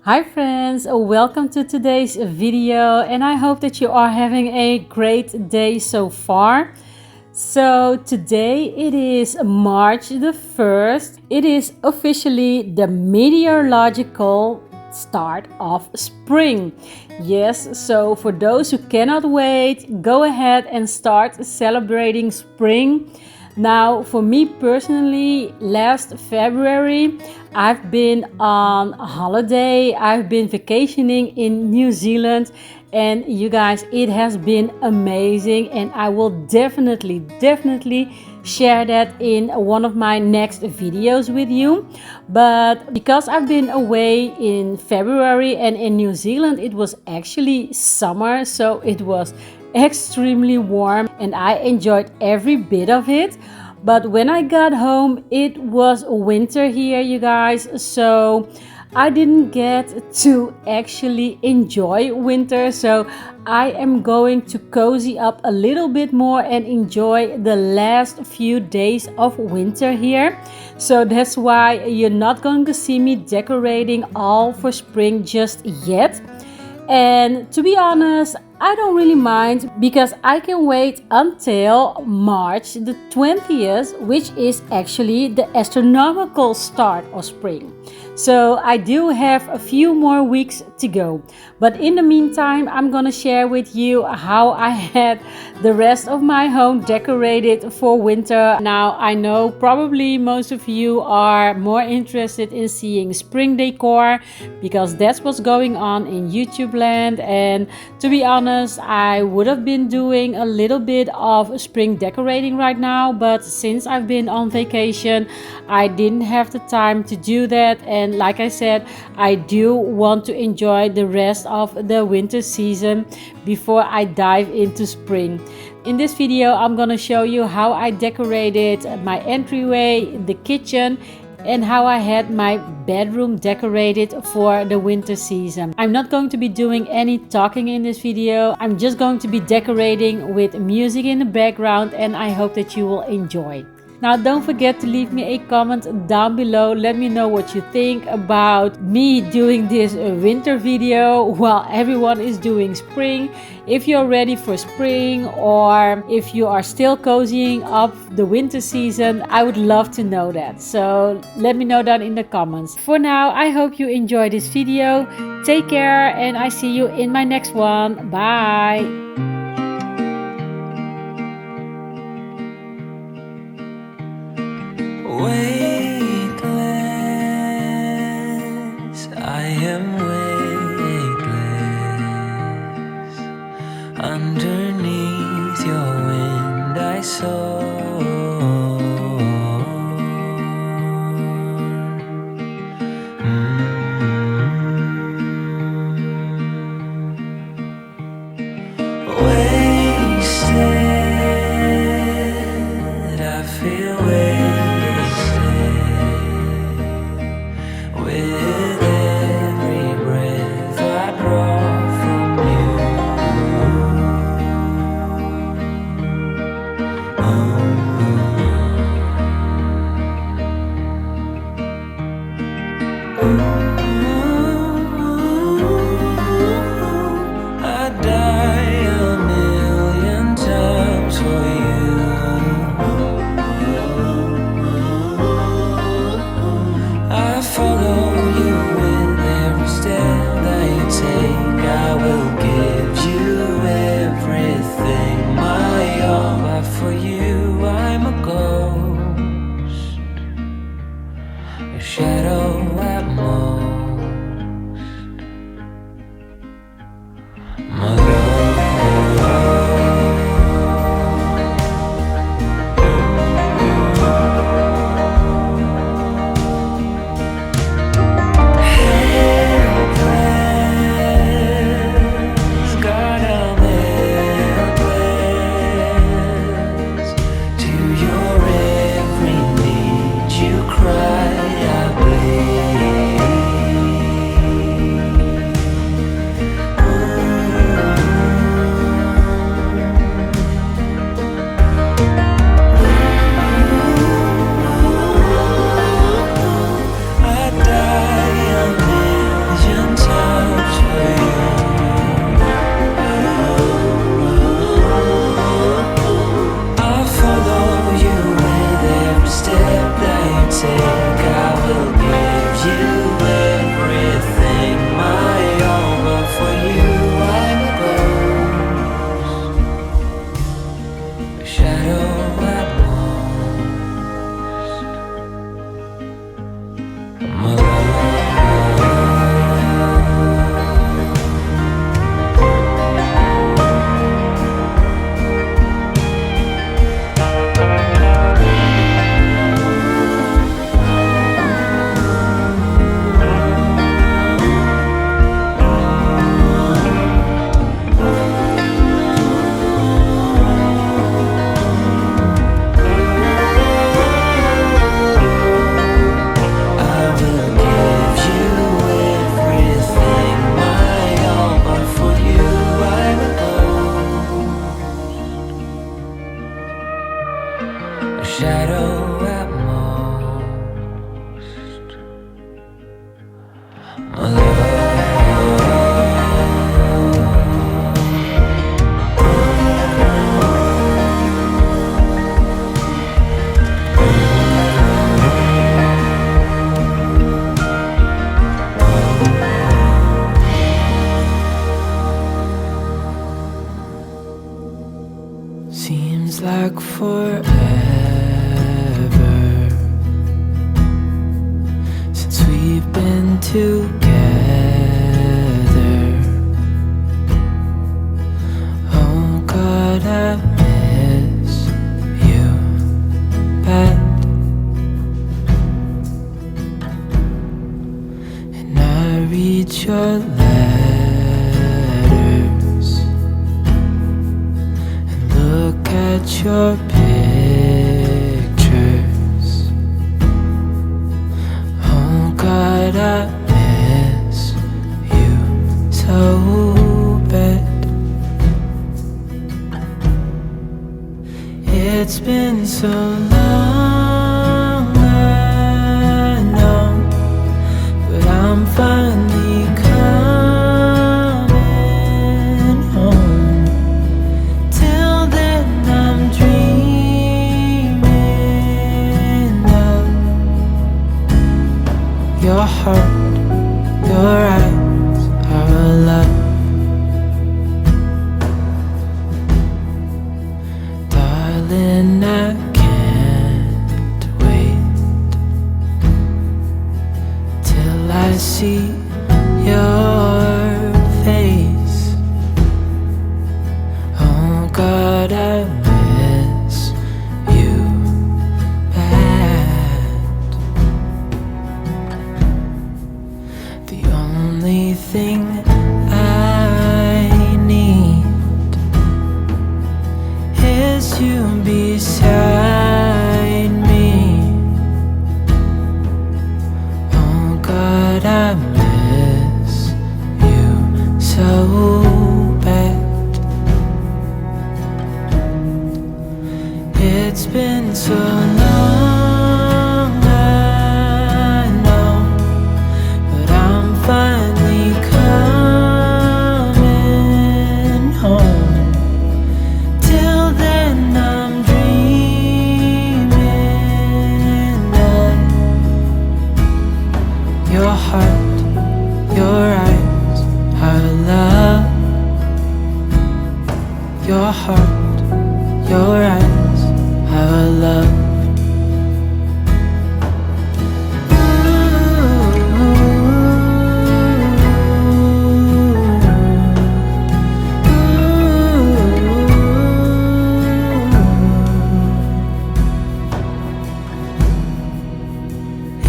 Hi friends, welcome to today's video and I hope that you are having a great day so far. So today it is March the 1st. It is officially the meteorological start of spring. Yes, so for those who cannot wait, go ahead and start celebrating spring. Now, for me personally, last February, I've been on a holiday. I've been vacationing in New Zealand, and you guys, it has been amazing. And I will definitely share that in one of my next videos with you. But because I've been away in February and in New Zealand, it was actually summer, so it was extremely warm and I enjoyed every bit of it. But when I got home, it was winter here, you guys, so I didn't get to actually enjoy winter. So I am going to cozy up a little bit more and enjoy the last few days of winter here. So that's why you're not going to see me decorating all for spring just yet. And to be honest, I don't really mind because I can wait until March the 20th, which is actually the astronomical start of spring. So I do have a few more weeks to go. But in the meantime, I'm gonna share with you how I had the rest of my home decorated for winter. Now, I know probably most of you are more interested in seeing spring decor because that's what's going on in YouTube land. And to be honest, I would have been doing a little bit of spring decorating right now, but since I've been on vacation, I didn't have the time to do that. And like I said, I do want to enjoy the rest of the winter season before I dive into spring. In this video, I'm gonna show you how I decorated my entryway, the kitchen, and how I had my bedroom decorated for the winter season. I'm not going to be doing any talking in this video. I'm just going to be decorating with music in the background, and I hope that you will enjoy. Now, don't forget to leave me a comment down below. Let me know what you think about me doing this winter video while everyone is doing spring. If you're ready for spring or if you are still cozying up the winter season, I would love to know that. So let me know down in the comments. For now, I hope you enjoy this video. Take care and I see you in my next one. Bye! Weightless, I am weightless. Underneath your wind I soar. Wasted, I feel with every breath I draw from you. I'd die a million times for you. I follow you with every step that you take. I will give you everything, my all. But for you, I'm a ghost, a shadow at most. My love. Cry, I bleed. shadow at most. My love. Seems like forever since we've been together. Oh God, I miss you bad, and I read your letters, look at your pictures. Oh God, I miss you so bad. It's been so long, I know, but I'm finally coming home. Till then I'm dreaming of your heart, your eyes, our love. Darling, I can't wait till I see your face. Oh God, I miss you bad. The only thing I need is you beside me. Oh God, I miss you so bad. It's been so long, I know, but I'm finally coming home. Till then I'm dreaming of your heart, your eyes, our love. Your heart, your eyes, our love.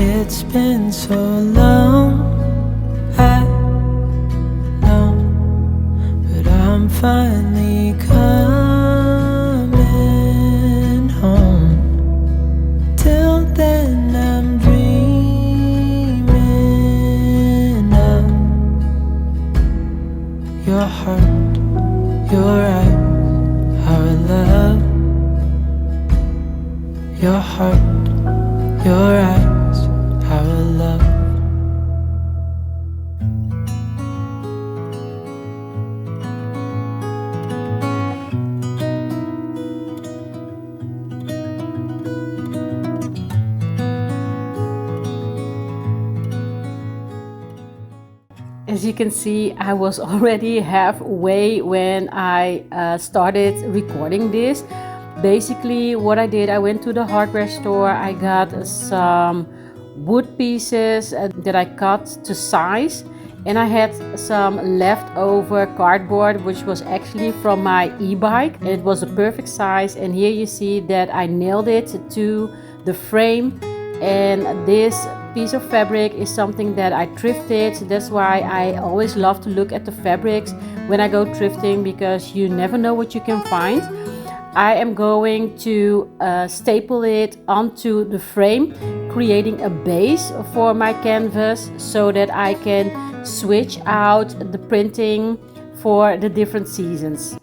It's been so long, I know, but I'm finally coming home. Till then I'm dreaming of your heart, your eyes, our love. Your heart, your eyes, our love. As you can see, I was already halfway when I started recording this. Basically, what I did, I went to the hardware store, I got some wood pieces that I cut to size, and I had some leftover cardboard which was actually from my e-bike, and it was the perfect size. And here you see that I nailed it to the frame, and this piece of fabric is something that I thrifted. That's why I always love to look at the fabrics when I go thrifting, because you never know what you can find. I am going to staple it onto the frame, creating a base for my canvas so that I can switch out the printing for the different seasons.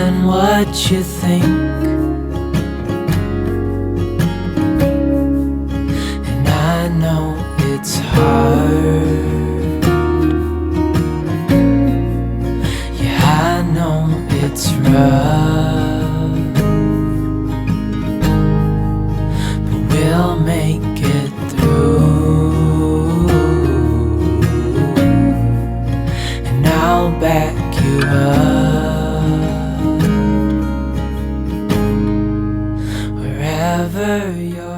than what you think. And I know it's hard. Yeah, I know it's rough, but we'll make it through, and I'll back you up wherever you're.